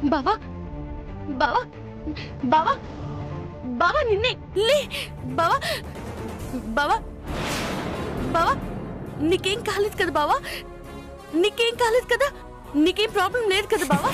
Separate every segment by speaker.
Speaker 1: బావా బావా బావా బావా నిన్నే లే బావా బావా బావా నీకేం కాలేదు కదా బావా నీకేం కాలేదు కదా నీకేం ప్రాబ్లం లేదు కదా బావా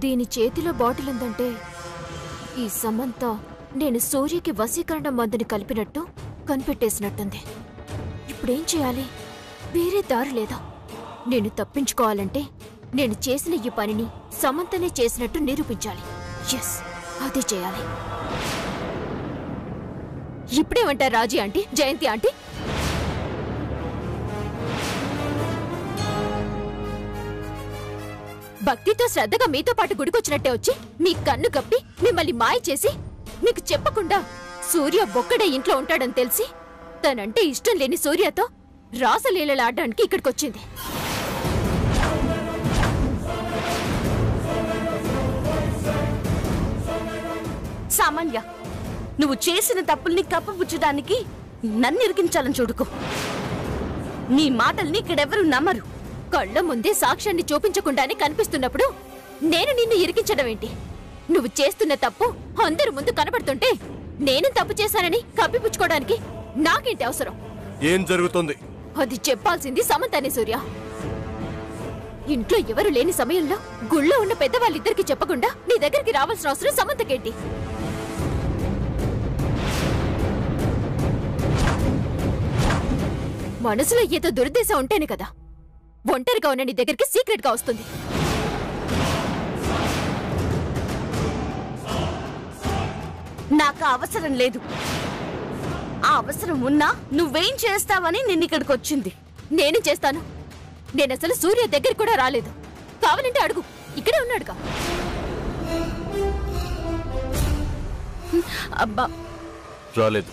Speaker 2: దీని చేతిలో బాటిల్ ఉందంటే ఈ సమంత నేను సూర్యకి వశీకరణ మందుని కలిపినట్టు కనిపెట్టేసినట్టుంది. ఇప్పుడేం చేయాలి? వేరే దారి లేదా? నేను తప్పించుకోవాలంటే నేను చేసిన ఈ పనిని సమంతనే చేసినట్టు నిరూపించాలి. ఎస్, అదే చేయాలి. ఇప్పుడేమంటారు రాజీ ఆంటీ, జయంతి ఆంటీ? భక్తితో శ్రద్ధగా మీతో పాటు గుడికొచ్చినట్టే వచ్చి మీ కన్ను కప్పి మిమ్మల్ని మాయ చేసి మీకు చెప్పకుండా సూర్య ఒక్కడే ఇంట్లో ఉంటాడని తెలిసి తనంటే ఇష్టం లేని సూర్యతో రాసలీలలు ఆడడానికి ఇక్కడికొచ్చింది.
Speaker 1: సామాన్య, నువ్వు చేసిన తప్పుల్ని కప్పపుచ్చడానికి నన్ను ఇరికించాలని చూడుకో. నీ మాటల్ని ఇక్కడెవరూ నమ్మరు.
Speaker 2: కళ్ళ ముందే సాక్ష్యాన్ని చూపించకుండానే కనిపిస్తున్నప్పుడు నేను నిన్ను ఇరికించడం ఏంటి? నువ్వు చేస్తున్న తప్పు అందరి ముందు కనబడుతుంటే నేను తప్పు చేశానని కప్పిపుచ్చుకోవడానికి నాకేంటి అవసరం?
Speaker 3: ఏం జరుగుతుంది?
Speaker 2: అది చెప్పాల్సింది సమంతనే సూర్య. ఇంట్లో ఎవరు లేని సమయంలో గుళ్ళో ఉన్న పెద్దవాళ్ళిద్దరికి చెప్పకుండా నీ దగ్గరికి రావాల్సిన అవసరం సమంతకేంటి? మనసులో ఏదో దురుద్దేశం ఉంటేనే కదా ఒంటరిగా ఉన్న నీ దగ్గరికి సీక్రెట్ గా వస్తుంది.
Speaker 1: నాకు అవసరం లేదు. ఆ అవసరం ఉన్నా నువ్వేం చేస్తావని నేను ఇక్కడికి వచ్చింది.
Speaker 2: నేను చేస్తాను. నేనసలు సూర్య దగ్గరికి కూడా రాలేదు. కావాలంటే అడుగు, ఇక్కడే ఉన్నాడుగా.
Speaker 1: అబ్బా,
Speaker 3: రాలేదు.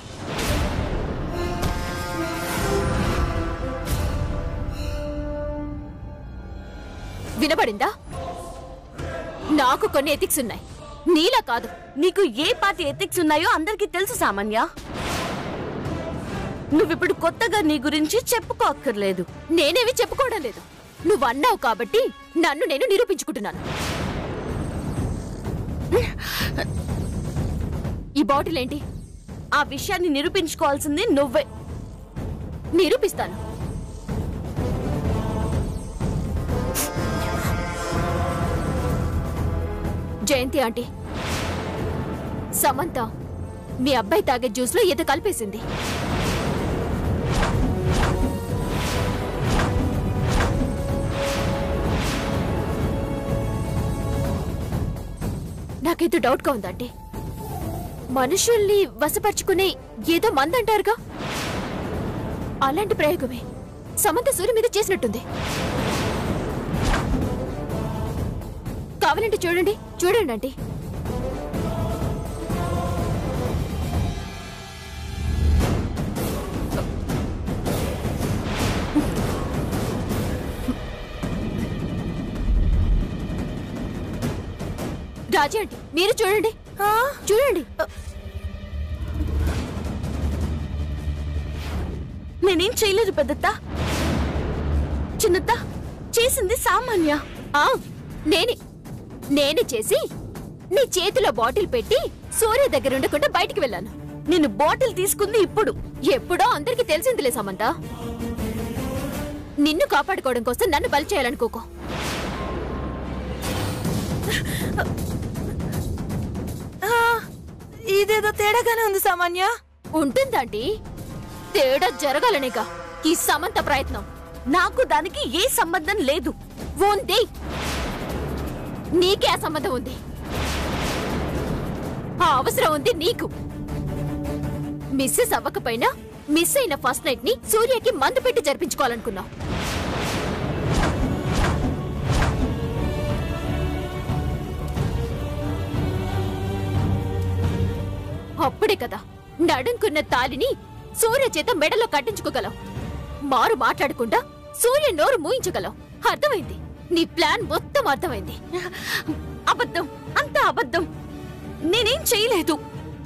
Speaker 2: వినబడిందా? నాకు కొన్ని ఎథిక్స్ ఉన్నాయి, నీలా కాదు.
Speaker 1: నీకు ఏ పార్టీ ఎథిక్స్ ఉన్నాయో అందరికీ తెలుసు సామాన్య. నువ్విప్పుడు కొత్తగా నీ గురించి చెప్పుకోక్కర్లేదు.
Speaker 2: నేనేవి చెప్పుకోవడం లేదు. నువ్వు అన్నావు కాబట్టి నన్ను నేను నిరూపించుకుంటున్నాను. ఈ బాటిల్ ఏంటి?
Speaker 1: ఆ విషయాన్ని నిరూపించుకోవాల్సింది నువ్వే.
Speaker 2: నిరూపిస్తాను. జయంతి ఆంటీ, సమంత మీ అబ్బాయి తాగే జ్యూస్ లో ఏదో కలిపేసింది. నాకేదో డౌట్ గా ఉందండి. మనుషుల్ని వశపరుచుకునే ఏదో మందంటారుగా, అలాంటి ప్రయోగమే సమంత సూర్య మీద చేసినట్టుంది. కావాలంటే చూడండి, చూడండి ఆంటీ. రాజీ ఆంటీ, మీరు చూడండి, చూడండి.
Speaker 1: నేనేం చేయలేదు పెద్దత్త, చిన్నత్త. చేసింది సామాన్య.
Speaker 2: నేనే చేసి నీ చేతిలో బాటిల్ పెట్టి సూర్య దగ్గర ఉండకుండా బయటికి వెళ్ళాను.
Speaker 1: నేను బాటిల్ తీసుకుంది ఇప్పుడు.
Speaker 2: ఎప్పుడో అందరికి తెలిసిందిలే సమంత. నిన్ను కాపాడుకోవడం కోసం నన్ను బలి చేయాలనుకోకో.
Speaker 1: ఇదేదో తేడాగానే ఉంది సామాన్య.
Speaker 2: ఉంటుందండి, తేడా జరగాలనేగా ఈ సమంత ప్రయత్నం.
Speaker 1: నాకు దానికి ఏ సంబంధం లేదు.
Speaker 2: ఉంది, నీకే ఆ సంబంధం ఉంది. ఆ అవసరం ఉంది నీకు. మిస్సెస్ అవ్వకపోయినా మిస్ అయిన ఫస్ట్ నైట్ ని సూర్యకి మందు పెట్టి జరిపించుకోవాలనుకున్నావు. అప్పుడే కదా నడుంకున్న తాలిని సూర్య చేత మెడలో కట్టించుకోగలవు. మారు మాట్లాడకుండా సూర్య నోరు మూయించగలవు. అర్థమైంది, నీ ప్లాన్ మొత్తం అర్థమైంది.
Speaker 1: అబద్ధం, అంతా అబద్ధం. నేనేం చేయలేదు.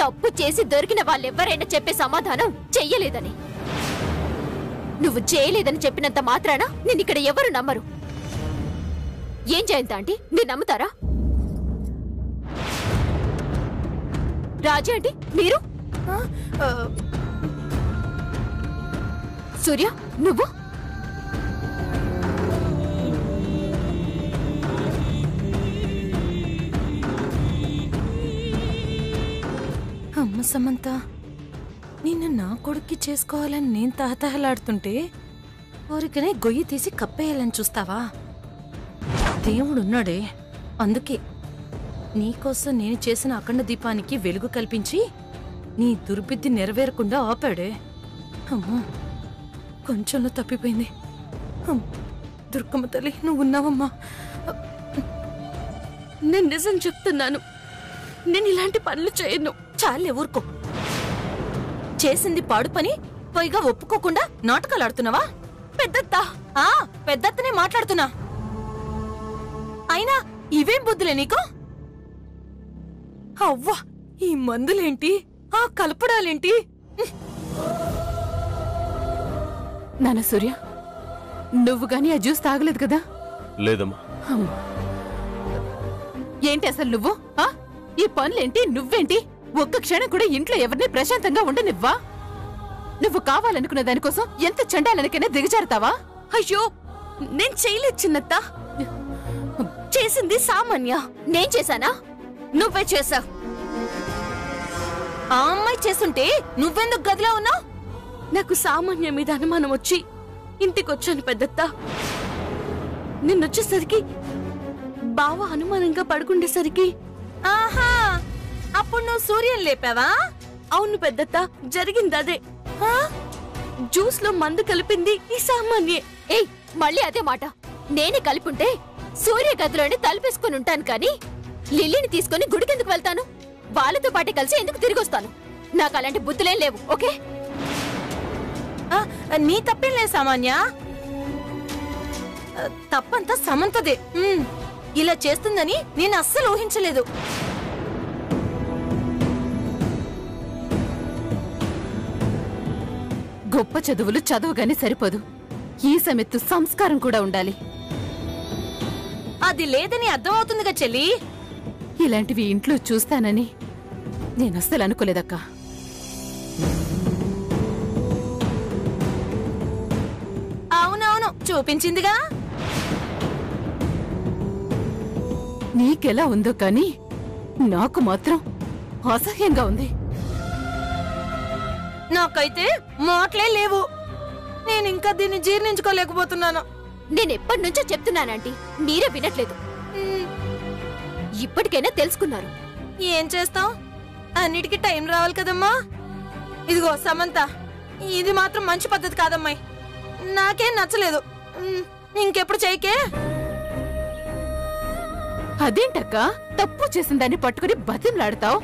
Speaker 2: తప్పు చేసి దొరికిన వాళ్ళెవ్వరైనా చెప్పే సమాధానం చెయ్యలేదని. నువ్వు చేయలేదని చెప్పినంత మాత్రాన నిన్నిక్కడ ఎవరు నమ్మరు. ఏం జయంత ఆంటీ, మీరు నమ్ముతారా? రాజా ఆంటీ, మీరు? సూర్య, నువ్వు?
Speaker 4: అమ్మ సమంత, నిన్ను నా కొడుక్కి చేసుకోవాలని నేను తహతహలాడుతుంటే ఊరికనే గొయ్యి తీసి కప్పేయాలని చూస్తావా? దేవుడున్నాడే, అందుకే నీకోసం నేను చేసిన అఖండ దీపానికి వెలుగు కల్పించి నీ దుర్బుద్ధి నెరవేరకుండా ఆపాడే. అమ్మో, కొంచెంలో తప్పిపోయింది. దుర్గమ్మ తల్లి, నువ్వు ఉన్నావమ్మా.
Speaker 1: నేను నిజం చెప్తున్నాను, నేను ఇలాంటి పనులు చేయను.
Speaker 4: చాలే, ఊరుకో. చేసింది పాడు పని, పైగా ఒప్పుకోకుండా నాటకాలు ఆడుతున్నావా?
Speaker 1: పెద్దత్త,
Speaker 4: పెద్దత్తనే మాట్లాడుతున్నా. అయినా ఇవేం బుద్ధులే నీకు? అవ్వా, ఈ మందులేంటి, ఆ కలపడాలేంటి?
Speaker 5: నాన్న సూర్య, నువ్వు గాని ఆ జ్యూస్ తాగలేదు కదా?
Speaker 3: లేదమ్మా.
Speaker 5: ఏంటి అసలు నువ్వు? ఈ పనులేంటి, నువ్వేంటి? ఒక్క క్షణం కూడా ఇంట్లో ఎవరిని ప్రశాంతంగా ఉండనివ్వా? నువ్వు కావాలనుకున్న దానికోసం ఎంత చండాలనికైనా దిగజారుతావా?
Speaker 1: అయ్యో, నేను చేయలేదు చిన్నత్త. చేసింది సామాన్య.
Speaker 2: నేను చేశానా?
Speaker 1: నువ్వే చేసావు.
Speaker 4: ఆ అమ్మాయి చేస్తుంటే నువ్వెందుకు గదిలో ఉన్నావు?
Speaker 1: నాకు సామాన్య మీద అనుమానం వచ్చి ఇంటికొచ్చాను పెద్దత్త. నిన్నొచ్చేసరికి బావ అనుమానంగా పడుకుండేసరికి.
Speaker 4: ఆహా, అప్పుడు నువ్వు సూర్యని లేపావా?
Speaker 1: అవును పెద్దత్త, జరిగింది అదే. జ్యూస్ లో మందు కలిపింది ఈ సామాన్యే.
Speaker 2: ఏయ్, మళ్ళీ అదే మాట. నేనే కలిపుంటే సూర్య గదిలోనే తలుపేసుకుని ఉంటాను కానీ లిల్లీని తీసుకుని గుడికెందుకు వెళ్తాను? వాళ్ళతో పాటే కలిసి ఎందుకు తిరిగొస్తాను? నాకు అలాంటి బుద్ధులేం లేవు, ఓకే?
Speaker 4: నీ తప్పేం లేదు సామాన్య. తప్పంతా సమంతదే. ఇలా చేస్తుందని నేను అస్సలు ఊహించలేదు.
Speaker 5: గొప్ప చదువులు చదవగానే సరిపోదు, ఈ సమెత్తు సంస్కారం కూడా ఉండాలి.
Speaker 4: అది లేదని అర్థమవుతుందిగా చెల్లి.
Speaker 5: ఇలాంటివి ఇంట్లో చూస్తానని నేనస్సలు అనుకోలేదక్కా.
Speaker 4: అవునవును, చూపించిందిగా.
Speaker 5: నీకెలా ఉందో కానీ నాకు మాత్రం అసహ్యంగా ఉంది.
Speaker 4: నాకైతే మాటలే లేవు. నేను ఇంకా దీన్ని జీర్ణించుకోలేకపోతున్నాను.
Speaker 2: నేనెప్పటి నుంచో చెప్తున్నానంటీ, మీరే వినట్లేదు. ఇప్పటికైనా తెలుసుకున్నారు.
Speaker 4: ఏం చేస్తాం, అన్నిటికీ టైం రావాలి కదమ్మా. ఇదిగో సమంత, ఇది మాత్రం మంచి పద్ధతి కాదమ్మాయి. నాకేం నచ్చలేదు. ఇంకెప్పుడు చేయకే.
Speaker 5: అదేంటక్క, తప్పు చేసిన దాన్ని పట్టుకుని బతిమలాడతావు?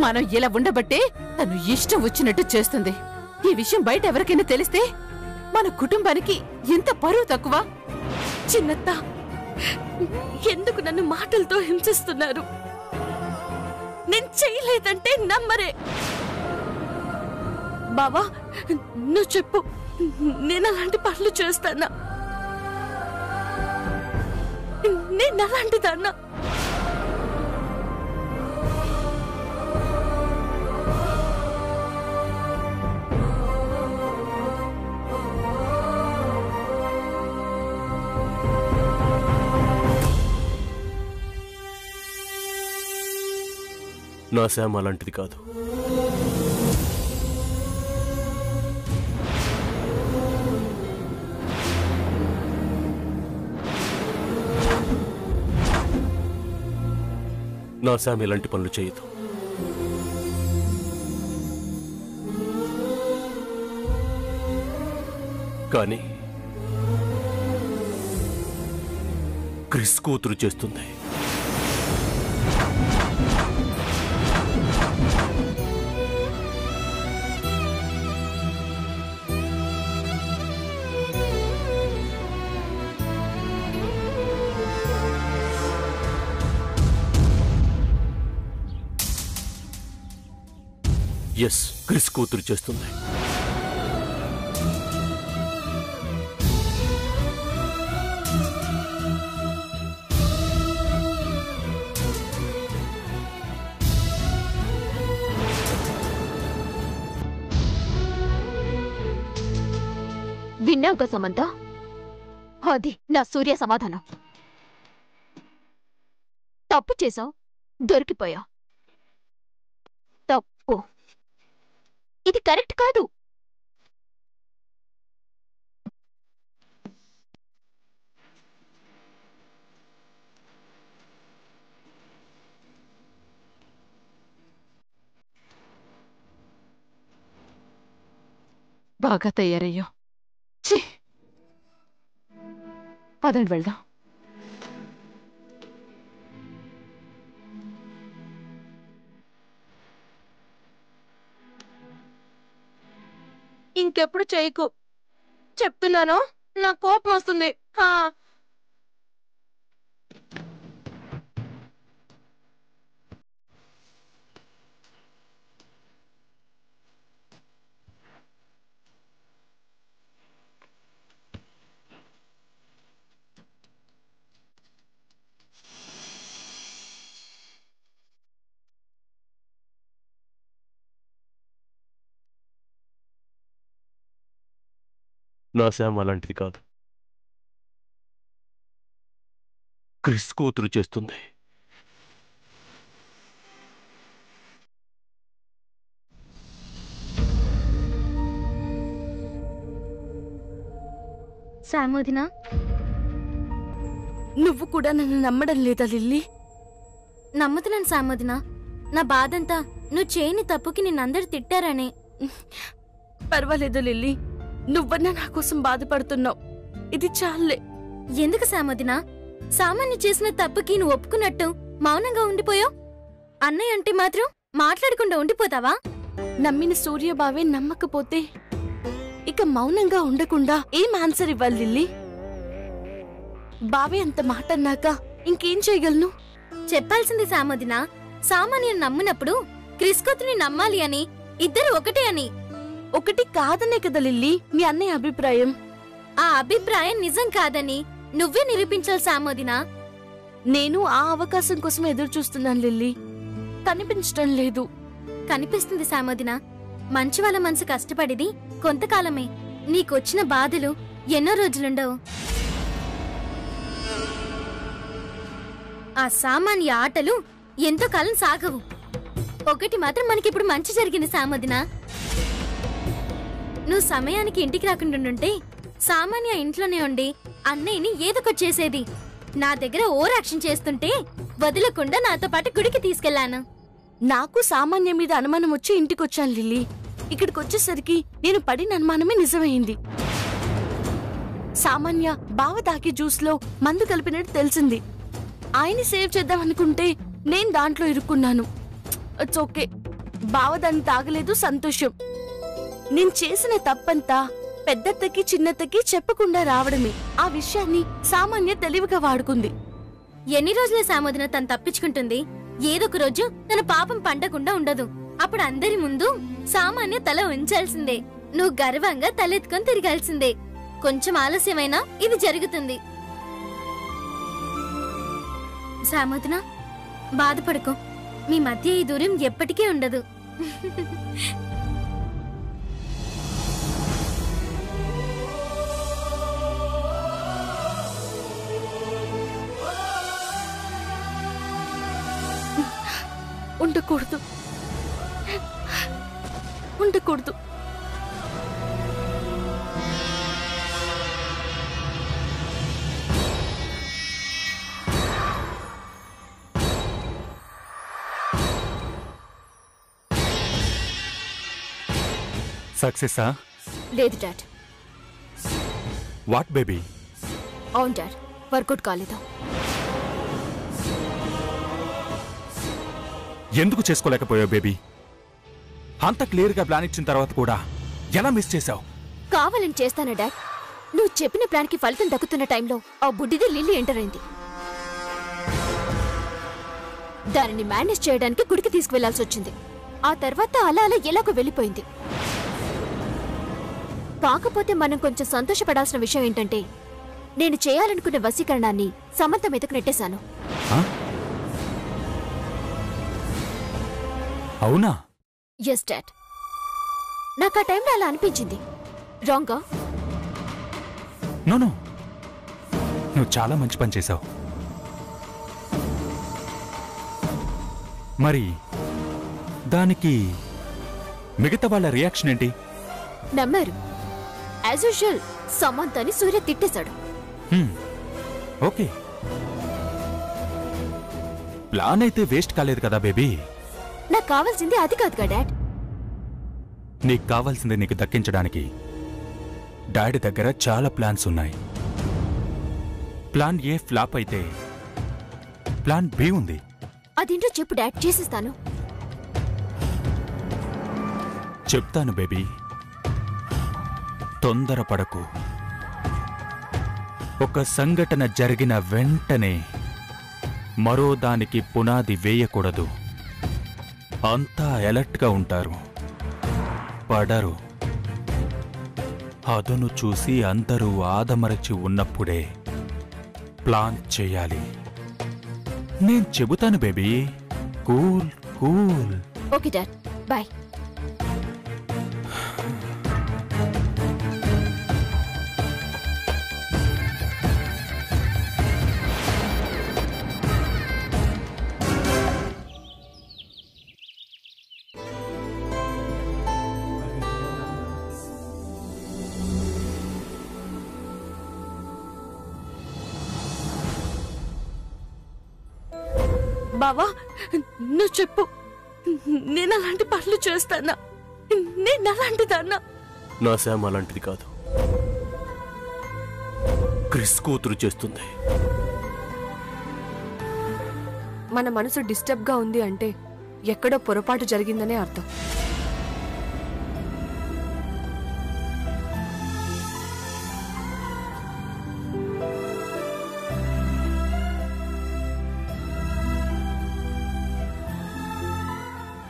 Speaker 5: మనం ఇలా ఉండబట్టే తను ఇష్టం వచ్చినట్టు చేస్తుంది. ఈ విషయం బయట ఎవరికైనా తెలిస్తే మన కుటుంబానికి ఎంత పరువు తక్కువ.
Speaker 1: చిన్నత్త, ఎందుకు నన్ను మాటలతో హింసిస్తున్నారు? నేను చేయలేదంటే నమ్మరే. బావా, నువ్వు చెప్పు, నేను అలాంటి పనులు చేస్తానా? నేను అలాంటిదన్నా?
Speaker 3: నా శామ్ అలాంటిది కాదు. నా శామ్ ఇలాంటి పనులు చేయదు. కానీ క్రిస్ కూతురు చేస్తుంది. ఎస్, క్రిస్ కూతురు చేస్తుంది.
Speaker 2: విన్నావుగా సమంత, అది నా సూర్య సమాధానం. తప్పు చేసావు, దొరికిపోయావు. తప్పు, ఇది కరెక్ట్ కాదు.
Speaker 5: బాగా తయారయ్యో. ఛీ, పదండి వెళ్దాం.
Speaker 4: ఇంకెప్పుడు చేయకు, చెప్తున్నాను. నా కోపం వస్తుంది.
Speaker 3: నా శామ్ అలాంటిది కాదు. క్రిస్ కూతురు చేస్తుంది.
Speaker 1: సామోదినా, నువ్వు కూడా నన్ను నమ్మడం లేదా లిల్లీ?
Speaker 6: నమ్ముతున్నాను సామోదినా. నా బాధంతా నువ్వు చేయని తప్పుకి నిన్నందరూ తిట్టారని.
Speaker 1: పర్వాలేదు లిల్లీ, నువ్వన్నా నా కోసం బాధపడుతున్నావు. ఇది చాలే.
Speaker 6: ఎందుకు సామోదినా? సామాన్య చేసిన తప్పుకి నువ్వు ఒప్పుకున్నట్టు మౌనంగా ఉండిపోయావు. అన్నయ్య అంటే మాత్రం మాట్లాడకుండా ఉండిపోతావా?
Speaker 1: నమ్మిన సూర్యబావే నమ్మకపోతే ఇక మౌనంగా ఉండకుండా ఏం ఆన్సర్ ఇవ్వాలి లిల్లీ? బావే అంత మాట అన్నాక ఇంకేం చేయగలను?
Speaker 6: చెప్పాల్సింది సామోదినా, సామాన్యం నమ్మినప్పుడు క్రిస్కొత్తుని నమ్మాలి అని, ఇద్దరు ఒకటే అని.
Speaker 1: ఒకటి కాదనే కదా లిల్లీ మీ అన్నయ్య అభిప్రాయం.
Speaker 6: ఆ అభిప్రాయం నిజం కాదని నువ్వే నిరూపించాలి సామోదినా.
Speaker 1: నేను ఆ అవకాశం కోసం ఎదురు చూస్తున్నాను లిల్లీ. కనిపించడం లేదు.
Speaker 6: కనిపిస్తుంది సామోదినా. మంచి వాళ్ళ మనసు కష్టపడిది కొంతకాలమే. నీకొచ్చిన బాధలు ఎన్నో రోజులుండవు. ఆ సామాన్య ఆటలు ఎంతో కాలం సాగవు. ఒకటి మాత్రం మనకిప్పుడు మంచి జరిగింది సామోదినా. నువ్వు సమయానికి ఇంటికి రాకుండా సామాన్య ఇంట్లోనే ఉండి అన్నయ్యని ఏదొకటి చేసేది. నా దగ్గర ఓవరాక్షన్ చేస్తుంటే వదలకుండా నాతో పాటు గుడికి తీసుకెళ్లాను.
Speaker 1: నాకు సామాన్య మీద అనుమానం వచ్చి ఇంటికొచ్చాను లిల్లీ. ఇక్కడికి వచ్చేసరికి నేను పడిన అనుమానమే నిజమైంది. సామాన్య బావ తాకి జ్యూస్ లో మందు కలిపినట్టు తెలిసింది. ఆయన్ని సేవ్ చేద్దామనుకుంటే నేను దాంట్లో ఇరుక్కున్నాను. ఇట్స్ ఓకే, బావ దాన్ని తాగలేదు, సంతోషం. నేను చేసిన తప్పంతా పెద్దత్తకి చిన్నత్తకి చెప్పకుండా రావడమే. ఆ విషయాన్ని సామాన్య తెలివిగా వాడుకుంది.
Speaker 6: ఎన్ని రోజులే సామోదిన తను తప్పించుకుంటుంది? ఏదొక రోజు తన పాపం పండకుండా ఉండదు. అప్పుడు అందరి ముందు సామాన్య తల ఉంచాల్సిందే. నువ్వు గర్వంగా తలెత్తుకొని తిరగాల్సిందే. కొంచెం ఆలస్యమైనా ఇది జరుగుతుంది. సామోదిన, బాధపడుకో. మీ మధ్య ఈ దూరం ఎప్పటికీ ఉండదు.
Speaker 1: ఉండకూడదు, ఉండకూడదు.
Speaker 7: సక్సెసా?
Speaker 2: లేదు డాడ్.
Speaker 7: What baby?
Speaker 2: అవును డాడ్, వర్కౌట్ కాలేదు.
Speaker 7: ఎందుకు చేసుకోలేకపోయావు బేబీ? అంత క్లియర్గా ప్లాన్ ఇచ్చిన తర్వాత కూడా ఎలా మిస్ చేశావు?
Speaker 2: కావాలని చేస్తానా డాడ్? నువ్వు చెప్పిన ప్లాన్కి ఫలితం దక్కుతున్న టైంలో ఆ బుడ్డిది లిల్లీ ఎంటర్ అయింది. దానిని మేనేజ్ చేయడానికి గుడికి తీసుకువెళ్లాల్సి వచ్చింది. ఆ తర్వాత అలా అలా ఎలాగో వెళ్ళిపోయింది. కాకపోతే మనం కొంచెం సంతోషపడాల్సిన విషయం ఏంటంటే నేను చేయాలనుకున్న వశీకరణాన్ని సమంత మీదకు నెట్టేశాను.
Speaker 7: అవునా?
Speaker 2: Yes dad. నాకు ఆ టైంలో అలా అనిపించింది. రాంగా?
Speaker 7: నో, నువ్వు చాలా మంచి పని చేశావు. మరి దానికి మిగతా వాళ్ళ రియాక్షన్ ఏంటి?
Speaker 2: నమ్మారు. యాజ్ యూజువల్ సమంతని సూర్య తిట్టేశాడు.
Speaker 7: ఓకే, ప్లాన్ అయితే వేస్ట్ కాలేదు కదా బేబీ?
Speaker 2: నాకు కావాల్సింది అది కాదుగా డాడ్.
Speaker 7: నీకు కావాల్సింది నీకు దక్కించడానికి డాడీ దగ్గర చాలా ప్లాన్స్ ఉన్నాయి. ప్లాన్ ఏ ఫ్లాప్ అయితే ప్లాన్ బి ఉంది.
Speaker 2: అదేంటో చెప్పు డాడ్, చేసిస్తాను.
Speaker 7: చెప్తాను బేబీ, తొందరపడకు. ఒక సంఘటన జరిగిన వెంటనే మరో దానికి పునాది వేయకూడదు. అంతా అలర్ట్గా ఉంటారు, పడరు. అదను చూసి అందరూ ఆదమరచి ఉన్నప్పుడే ప్లాన్ చేయాలి. నేను చెబుతాను baby, cool cool.
Speaker 2: Okay dad, bye.
Speaker 1: బావా, నువ్వు చెప్పు, నేను అలాంటి పనులు చేస్తానా? నేను అలాంటిదన్నా?
Speaker 3: నా శామ్ అలాంటిది కాదు. క్రిస్ కూతురు చేస్తుంది.
Speaker 8: మన మనసు డిస్టర్బ్ గా ఉంది అంటే ఎక్కడో పొరపాటు జరిగిందనే అర్థం.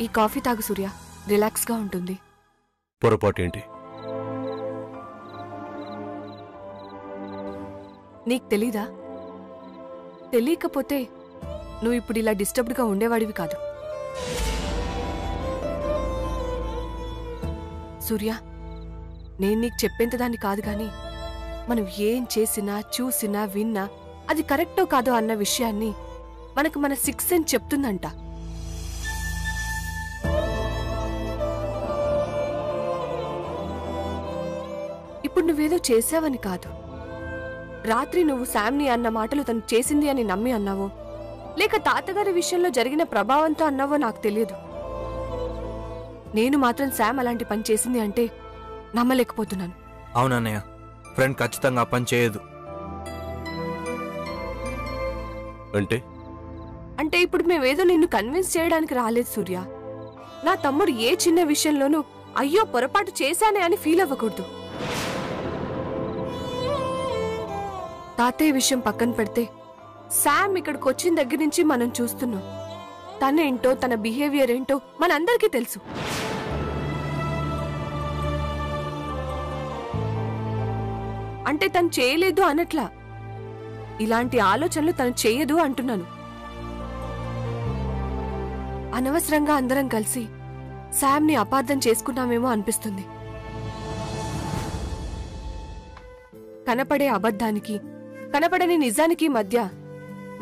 Speaker 8: ఈ కాఫీ తాగు సూర్య, రిలాక్స్ గా ఉంటుంది.
Speaker 3: పొరపాటు ఏంటి?
Speaker 8: నీకు తెలీదా? తెలియకపోతే నువ్వు ఇప్పుడు ఇలా డిస్టర్బ్డ్ గా ఉండేవాడివి కాదు. సూర్య, నేను నీకు చెప్పేంత దాన్ని కాదు గాని మనం ఏం చేసినా చూసినా విన్నా అది కరెక్టో కాదో అన్న విషయాన్ని మనకు మన సిక్స్ సెన్స్ చెప్తుందంట. ఇప్పుడు నువ్వేదో చేసావని కాదు, రాత్రి నువ్వు శామ్ని అన్న మాటలు తను చేసింది అని నమ్మి అన్నావో లేక తాతగారి విషయంలో జరిగిన ప్రభావంతో అన్నావో నాకు తెలియదు. నేను మాత్రం శామ్ అలాంటి పని చేసింది అంటే నమ్మలేకపోతున్నాను.
Speaker 9: అవునన్నయ్య, ఫ్రెండ్ ఖచ్చితంగా పని చేయదు.
Speaker 8: అంటే ఇప్పుడు మేమేదో నిన్ను కన్విన్స్ చేయడానికి రాలేదు సూర్య. నా తమ్ముడు ఏ చిన్న విషయంలోనూ అయ్యో పొరపాటు చేశానే అని ఫీల్ అవ్వకూడదు. తాతయ్య విషయం పక్కన పెడితే శామ్ ఇక్కడికి వచ్చిన దగ్గర నుంచి మనం చూస్తున్నాం. తనేంటో తన బిహేవియర్ ఏంటో మనందరికీ తెలుసు. అంటే తను చేయలేదు అనట్లా, ఇలాంటి ఆలోచనలు తను చేయదు అంటున్నాను. అనవసరంగా అందరం కలిసి శామ్ని అపార్థం చేసుకున్నామేమో అనిపిస్తుంది. కనపడే అబద్ధానికి కనపడని నిజానికి మధ్య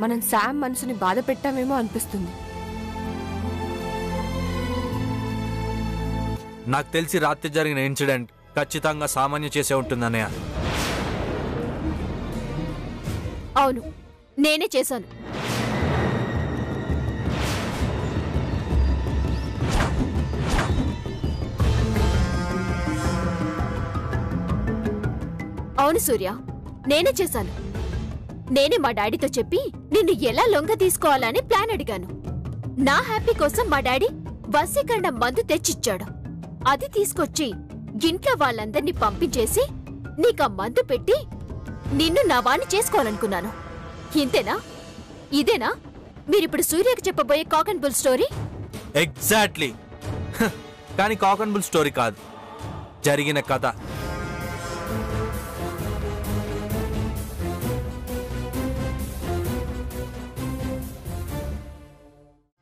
Speaker 8: మనం శామ్ మనసుని బాధ పెట్టామేమో అనిపిస్తుంది.
Speaker 9: నాకు తెలిసి రాత్రి జరిగిన ఇన్సిడెంట్ ఖచ్చితంగా సామాన్య చేసే ఉంటుందన్నయ్య.
Speaker 2: అవును, నేనే చేశాను. అవును సూర్య, నేనే చేశాను. నేనే మా డాడీతో చెప్పి నిన్ను ఎలా లొంగ తీసుకోవాలని ప్లాన్ అడిగాను. నా హ్యాపీ కోసం మా డాడీ వశీకరణ మందు తెచ్చిచ్చాడు. అది తీసుకొచ్చి ఇంట్లో వాళ్ళందర్నీ పంపించేసి నీకా మందు పెట్టి నిన్ను నా వాణ్ణి చేసుకోవాలనుకున్నాను. ఇంతేనా? ఇదేనా మీరిప్పుడు సూర్యకి చెప్పబోయే cock and bull story?
Speaker 9: Exactly. కానీ కాక్ అండ్ బుల్ స్టోరీ కాదు, జరిగిన కథ.